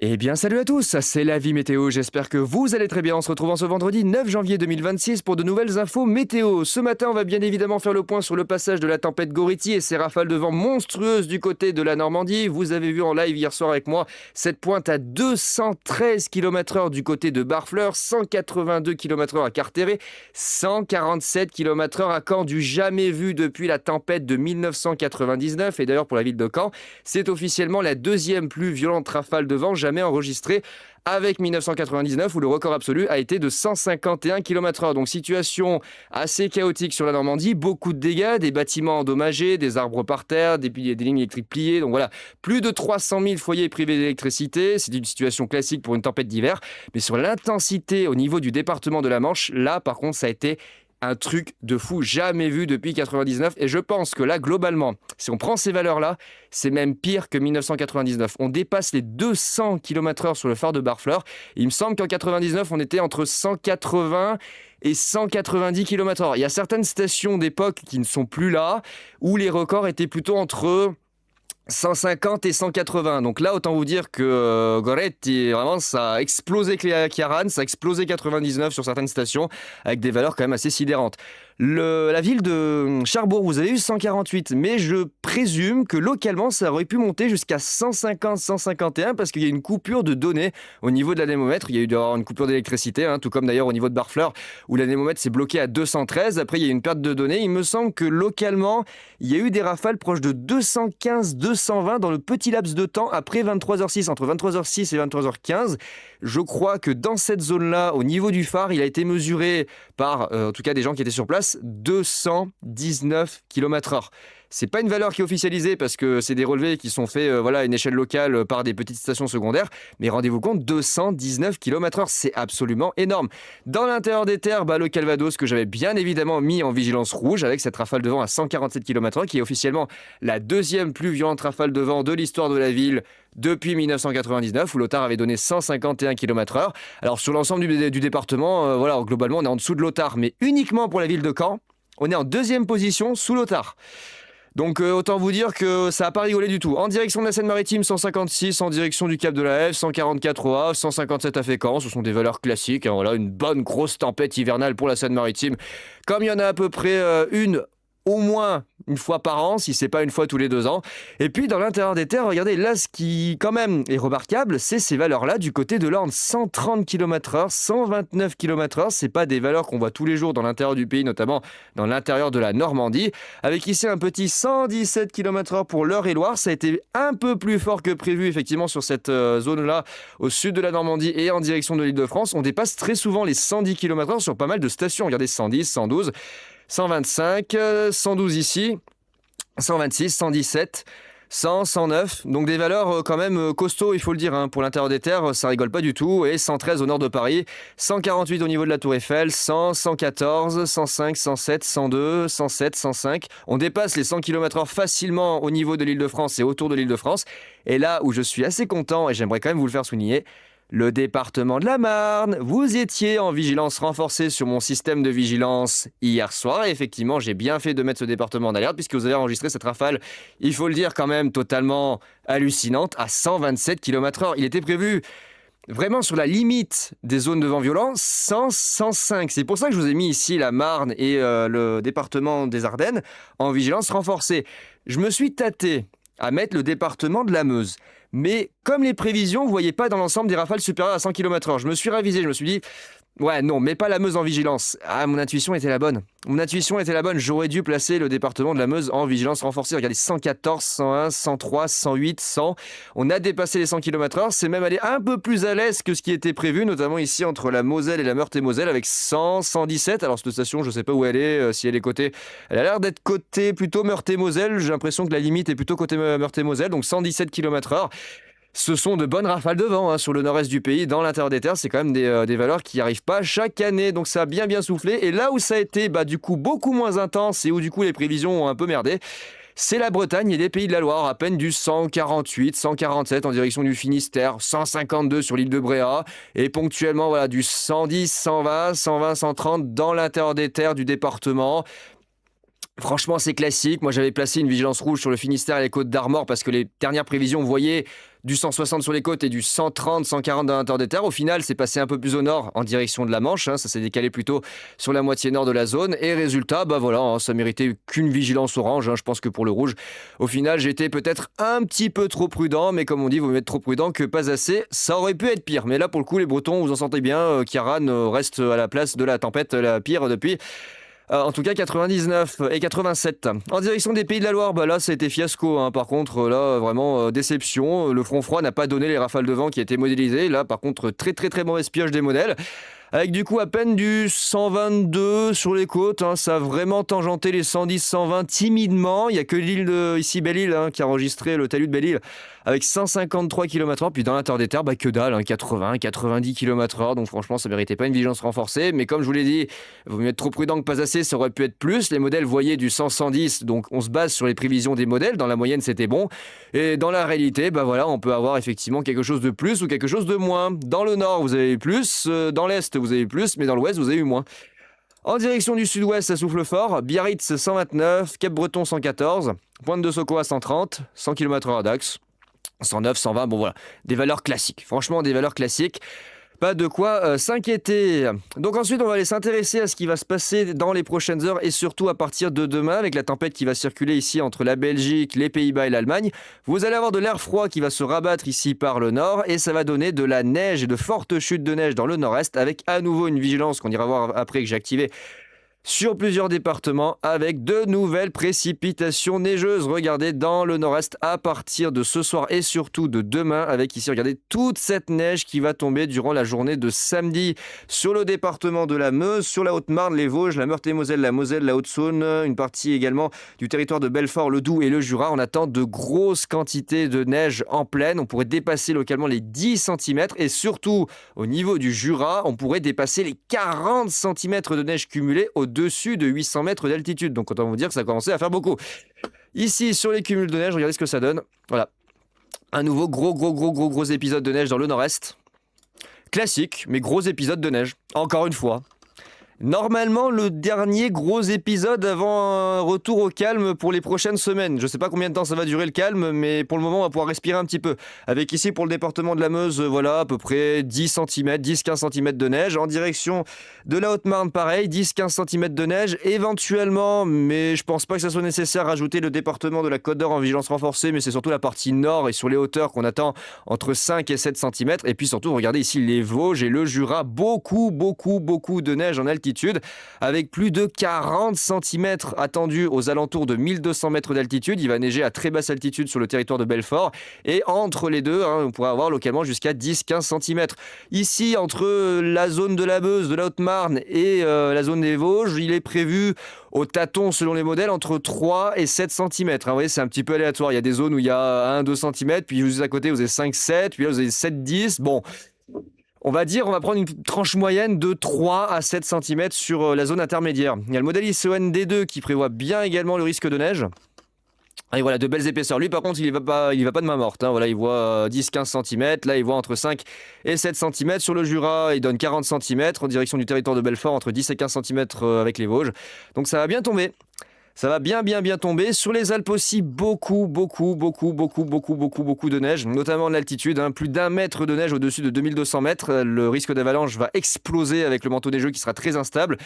Eh bien, salut à tous, c'est la vie météo. J'espère que vous allez très bien. On se retrouve en ce vendredi 9 janvier 2026 pour de nouvelles infos météo. Ce matin, on va bien évidemment faire le point sur le passage de la tempête Gority et ses rafales de vent monstrueuses du côté de la Normandie. Vous avez vu en live hier soir avec moi cette pointe à 213 km/h du côté de Barfleur, 182 km/h à Carteret, 147 km/h à Caen, du jamais vu depuis la tempête de 1999. Et d'ailleurs, pour la ville de Caen, c'est officiellement la deuxième plus violente rafale de vent jamais enregistrée, avec 1999 où le record absolu a été de 151 km/h. Donc situation assez chaotique sur la Normandie, beaucoup de dégâts, des bâtiments endommagés, des arbres par terre, des lignes électriques pliées. Donc voilà, plus de 300 000 foyers privés d'électricité. C'est une situation classique pour une tempête d'hiver. Mais sur l'intensité au niveau du département de la Manche, là par contre ça a été un truc de fou, jamais vu depuis 99. Et je pense que là, globalement, si on prend ces valeurs-là, c'est même pire que 1999. On dépasse les 200 km/h sur le phare de Barfleur. Il me semble qu'en 99, on était entre 180 et 190 km/h. Il y a certaines stations d'époque qui ne sont plus là, où les records étaient plutôt entre 150 et 180. Donc là, autant vous dire que Goretti, vraiment, ça a explosé Chiaran, ça a explosé 99 sur certaines stations, avec des valeurs quand même assez sidérantes. La ville de Cherbourg, vous avez eu 148, mais je présume que localement, ça aurait pu monter jusqu'à 150, 151, parce qu'il y a une coupure de données au niveau de l'anémomètre. Il y a eu d'ailleurs une coupure d'électricité, tout comme d'ailleurs au niveau de Barfleur, où l'anémomètre s'est bloqué à 213. Après, il y a eu une perte de données. Il me semble que localement, il y a eu des rafales proches de 215, 220 dans le petit laps de temps après 23h06, entre 23h06 et 23h15. Je crois que dans cette zone-là, au niveau du phare, il a été mesuré par, en tout cas des gens qui étaient sur place, 219 km/h. C'est pas une valeur qui est officialisée parce que c'est des relevés qui sont faits à une échelle locale par des petites stations secondaires, mais rendez-vous compte, 219 km/h, c'est absolument énorme. Dans l'intérieur des terres, le Calvados, que j'avais bien évidemment mis en vigilance rouge avec cette rafale de vent à 147 km/h, qui est officiellement la deuxième plus violente rafale de vent de l'histoire de la ville depuis 1999, où Lothar avait donné 151 km/h. Alors sur l'ensemble du département, globalement on est en dessous de Lothar, mais uniquement pour la ville de Caen, on est en deuxième position sous Lothar. Donc autant vous dire que ça n'a pas rigolé du tout. En direction de la Seine-Maritime, 156, en direction du Cap de la Hève, 144 au Havre, 157 à Fécamp. Ce sont des valeurs classiques. Une bonne grosse tempête hivernale pour la Seine-Maritime. Comme il y en a à peu près au moins une fois par an, si c'est pas une fois tous les 2 ans. Et puis dans l'intérieur des terres, regardez, là ce qui quand même est remarquable, c'est ces valeurs-là du côté de l'Orne. 130 km/h, 129 km/h, c'est pas des valeurs qu'on voit tous les jours dans l'intérieur du pays, notamment dans l'intérieur de la Normandie. Avec ici un petit 117 km/h pour l'Eure-et-Loir, ça a été un peu plus fort que prévu effectivement sur cette zone-là, au sud de la Normandie et en direction de l'Île-de-France. On dépasse très souvent les 110 km/h sur pas mal de stations. Regardez, 110, 112... 125, 112 ici, 126, 117, 100, 109. Donc des valeurs quand même costauds, il faut le dire. Pour l'intérieur des terres, ça rigole pas du tout. Et 113 au nord de Paris, 148 au niveau de la Tour Eiffel, 100, 114, 105, 107, 102, 107, 105. On dépasse les 100 km/h facilement au niveau de l'Île-de-France et autour de l'Île-de-France. Et là où je suis assez content, et j'aimerais quand même vous le faire souligner, le département de la Marne, vous étiez en vigilance renforcée sur mon système de vigilance hier soir. Et effectivement, j'ai bien fait de mettre ce département en alerte puisque vous avez enregistré cette rafale, il faut le dire quand même, totalement hallucinante, à 127 km/h. Il était prévu vraiment sur la limite des zones de vent violent, 100, 105. C'est pour ça que je vous ai mis ici la Marne et le département des Ardennes en vigilance renforcée. Je me suis tâté à mettre le département de la Meuse. Mais comme les prévisions, vous ne voyez pas dans l'ensemble des rafales supérieures à 100 km/h. Je me suis ravisé, je me suis dit, ouais, non, mets pas la Meuse en vigilance. Ah, mon intuition était la bonne. J'aurais dû placer le département de la Meuse en vigilance renforcée. Regardez, 114, 101, 103, 108, 100. On a dépassé les 100 km/h. C'est même allé un peu plus à l'est que ce qui était prévu, notamment ici entre la Moselle et la Meurthe-et-Moselle, avec 100, 117. Alors, cette station, je ne sais pas où elle est, si elle est côté... Elle a l'air d'être côté plutôt Meurthe-et-Moselle. J'ai l'impression que la limite est plutôt côté Meurthe-et-Moselle, donc 117 km/h. Ce sont de bonnes rafales de vent sur le nord-est du pays, dans l'intérieur des terres. C'est quand même des valeurs qui n'arrivent pas chaque année, donc ça a bien soufflé. Et là où ça a été du coup beaucoup moins intense et où du coup les prévisions ont un peu merdé, c'est la Bretagne et les Pays de la Loire, à peine du 148, 147 en direction du Finistère, 152 sur l'île de Bréhat, et ponctuellement du 110, 120, 120, 130 dans l'intérieur des terres du département. Franchement, c'est classique. Moi, j'avais placé une vigilance rouge sur le Finistère et les côtes d'Armor parce que les dernières prévisions voyaient du 160 sur les côtes et du 130, 140 dans l'intérieur des terres. Au final, c'est passé un peu plus au nord en direction de la Manche. Ça s'est décalé plutôt sur la moitié nord de la zone. Et résultat, ça méritait qu'une vigilance orange. Je pense que pour le rouge, au final, j'étais peut-être un petit peu trop prudent. Mais comme on dit, il vaut mieux être trop prudent que pas assez. Ça aurait pu être pire. Mais là, pour le coup, les Bretons, vous en sentez bien. Kiaran reste à la place de la tempête la pire depuis. En tout cas, 99 et 87. En direction des Pays de la Loire, là, ça a été fiasco. Par contre, là, vraiment déception. Le front froid n'a pas donné les rafales de vent qui étaient modélisées. Là, par contre, très très très mauvaise pioche des modèles. Avec du coup à peine du 122 sur les côtes, ça a vraiment tangenté les 110, 120 timidement. Il n'y a que l'île ici Belle-Île qui a enregistré le talus de Belle-Île avec 153 km/h. Puis dans l'intérieur des terres, que dalle, 80, 90 km/h. Donc franchement, ça méritait pas une vigilance renforcée. Mais comme je vous l'ai dit, il vaut mieux être trop prudent que pas assez, ça aurait pu être plus. Les modèles voyaient du 100-110, donc on se base sur les prévisions des modèles. Dans la moyenne, c'était bon. Et dans la réalité, on peut avoir effectivement quelque chose de plus ou quelque chose de moins. Dans le nord, vous avez plus. Dans l'est, vous avez plus, mais dans l'ouest, vous avez eu moins. En direction du sud-ouest, ça souffle fort. Biarritz 129, Cap-Breton 114, Pointe de Socco à 130, 100 km/h d'axe, 109, 120, voilà, des valeurs classiques. Franchement, des valeurs classiques. Pas de quoi s'inquiéter. Donc ensuite, on va aller s'intéresser à ce qui va se passer dans les prochaines heures et surtout à partir de demain avec la tempête qui va circuler ici entre la Belgique, les Pays-Bas et l'Allemagne. Vous allez avoir de l'air froid qui va se rabattre ici par le nord et ça va donner de la neige et de fortes chutes de neige dans le nord-est avec à nouveau une vigilance qu'on ira voir après que j'ai activée sur plusieurs départements avec de nouvelles précipitations neigeuses. Regardez dans le nord-est à partir de ce soir et surtout de demain avec ici, regardez toute cette neige qui va tomber durant la journée de samedi sur le département de la Meuse, sur la Haute-Marne, les Vosges, la Meurthe-et-Moselle, la Moselle, la Haute-Saône, une partie également du territoire de Belfort, le Doubs et le Jura. On attend de grosses quantités de neige en plaine. On pourrait dépasser localement les 10 cm et surtout au niveau du Jura, on pourrait dépasser les 40 cm de neige cumulée au-dessus de 800 mètres d'altitude. Donc autant vous dire que ça a commencé à faire beaucoup. Ici, sur les cumuls de neige, regardez ce que ça donne. Voilà. Un nouveau gros épisode de neige dans le nord-est. Classique, mais gros épisode de neige. Encore une fois. Normalement, le dernier gros épisode avant un retour au calme pour les prochaines semaines. Je ne sais pas combien de temps ça va durer le calme, mais pour le moment, on va pouvoir respirer un petit peu. Avec ici, pour le département de la Meuse, à peu près 10 cm, 10-15 cm de neige. En direction de la Haute-Marne, pareil, 10-15 cm de neige. Éventuellement, mais je pense pas que ça soit nécessaire, rajouter le département de la Côte d'Or en vigilance renforcée, mais c'est surtout la partie nord et sur les hauteurs qu'on attend entre 5 et 7 cm. Et puis surtout, regardez ici les Vosges et le Jura, beaucoup de neige en altitude, avec plus de 40 cm attendus aux alentours de 1200 mètres d'altitude. Il va neiger à très basse altitude sur le territoire de Belfort. Et entre les deux, on pourrait avoir localement jusqu'à 10-15 cm. Ici, entre la zone de la Meuse, de la Haute-Marne et la zone des Vosges, il est prévu au tâton, selon les modèles, entre 3 et 7 cm. Vous voyez, c'est un petit peu aléatoire. Il y a des zones où il y a 1-2 cm, puis juste à côté, vous avez 5-7, puis là, vous avez 7-10. Bon, on va prendre une tranche moyenne de 3 à 7 cm sur la zone intermédiaire. Il y a le modèle ICON D2 qui prévoit bien également le risque de neige. Et voilà, de belles épaisseurs. Lui, par contre, il va pas de main morte. Voilà, il voit 10-15 cm. Là, il voit entre 5 et 7 cm. Sur le Jura, il donne 40 cm en direction du territoire de Belfort, entre 10 et 15 cm avec les Vosges. Donc ça va bien tomber. Ça va bien tomber. Sur les Alpes aussi, beaucoup de neige, notamment de l'altitude. Plus d'1 mètre de neige au-dessus de 2200 mètres. Le risque d'avalanche va exploser avec le manteau neigeux qui sera très instable.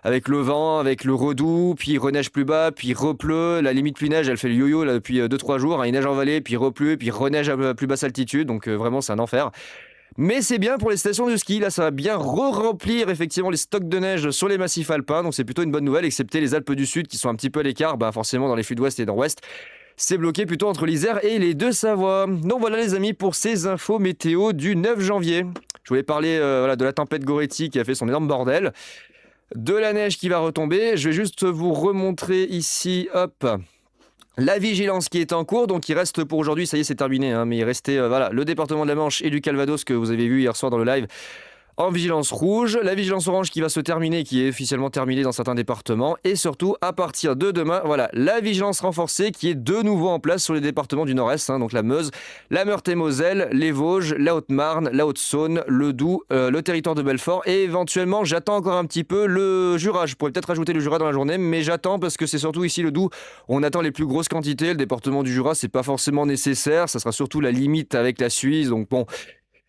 Avec le vent, avec le redoux, puis il reneige plus bas, puis il repleut. La limite pluie-neige, elle fait le yo-yo là, depuis 2-3 jours. Il neige en vallée, puis il repleut, puis il reneige à plus basse altitude. Donc vraiment, c'est un enfer. Mais c'est bien pour les stations de ski, là ça va bien re-remplir effectivement les stocks de neige sur les massifs alpins, donc c'est plutôt une bonne nouvelle, excepté les Alpes du Sud qui sont un petit peu à l'écart, forcément dans les sud-ouest et nord-ouest. C'est bloqué plutôt entre l'Isère et les Deux-Savoies. Donc voilà les amis pour ces infos météo du 9 janvier. Je voulais parler de la tempête Goretti qui a fait son énorme bordel, de la neige qui va retomber. Je vais juste vous remontrer ici, la vigilance qui est en cours, donc il reste pour aujourd'hui, ça y est c'est terminé, mais il restait le département de la Manche et du Calvados que vous avez vu hier soir dans le live En vigilance rouge, la vigilance orange qui va se terminer, qui est officiellement terminée dans certains départements, et surtout à partir de demain, voilà, la vigilance renforcée qui est de nouveau en place sur les départements du Nord-Est, donc la Meuse, la Meurthe-et-Moselle, les Vosges, la Haute-Marne, la Haute-Saône, le Doubs, le territoire de Belfort, et éventuellement, j'attends encore un petit peu le Jura. Je pourrais peut-être rajouter le Jura dans la journée, mais j'attends parce que c'est surtout ici le Doubs, on attend les plus grosses quantités. Le département du Jura, c'est pas forcément nécessaire, ça sera surtout la limite avec la Suisse, donc bon.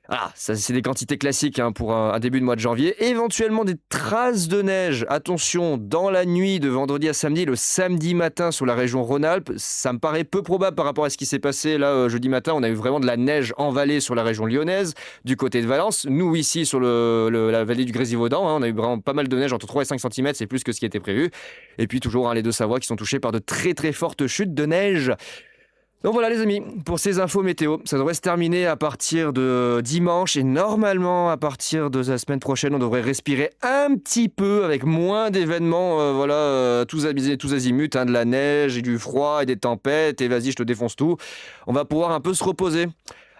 Ah, ça c'est des quantités classiques pour un début de mois de janvier. Éventuellement des traces de neige. Attention, dans la nuit de vendredi à samedi, le samedi matin sur la région Rhône-Alpes, ça me paraît peu probable par rapport à ce qui s'est passé là jeudi matin. On a eu vraiment de la neige en vallée sur la région lyonnaise, du côté de Valence. Nous ici sur la vallée du Grésivaudan, on a eu vraiment pas mal de neige, entre 3 et 5 cm, c'est plus que ce qui était prévu. Et puis toujours les Deux-Savoies qui sont touchés par de très très fortes chutes de neige. Donc voilà les amis, pour ces infos météo, ça devrait se terminer à partir de dimanche et normalement à partir de la semaine prochaine, on devrait respirer un petit peu avec moins d'événements, tous azimuts, de la neige et du froid et des tempêtes et vas-y je te défonce tout. On va pouvoir un peu se reposer.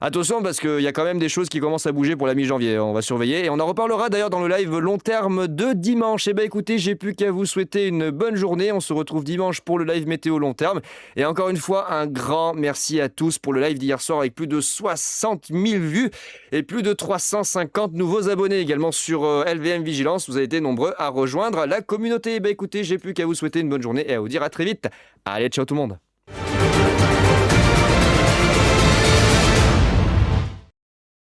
Attention parce qu'il y a quand même des choses qui commencent à bouger pour la mi-janvier, on va surveiller et on en reparlera d'ailleurs dans le live long terme de dimanche. Et écoutez, j'ai plus qu'à vous souhaiter une bonne journée, on se retrouve dimanche pour le live météo long terme. Et encore une fois, un grand merci à tous pour le live d'hier soir avec plus de 60 000 vues et plus de 350 nouveaux abonnés également sur LVM Vigilance. Vous avez été nombreux à rejoindre la communauté. Écoutez, j'ai plus qu'à vous souhaiter une bonne journée et à vous dire à très vite. Allez, ciao tout le monde.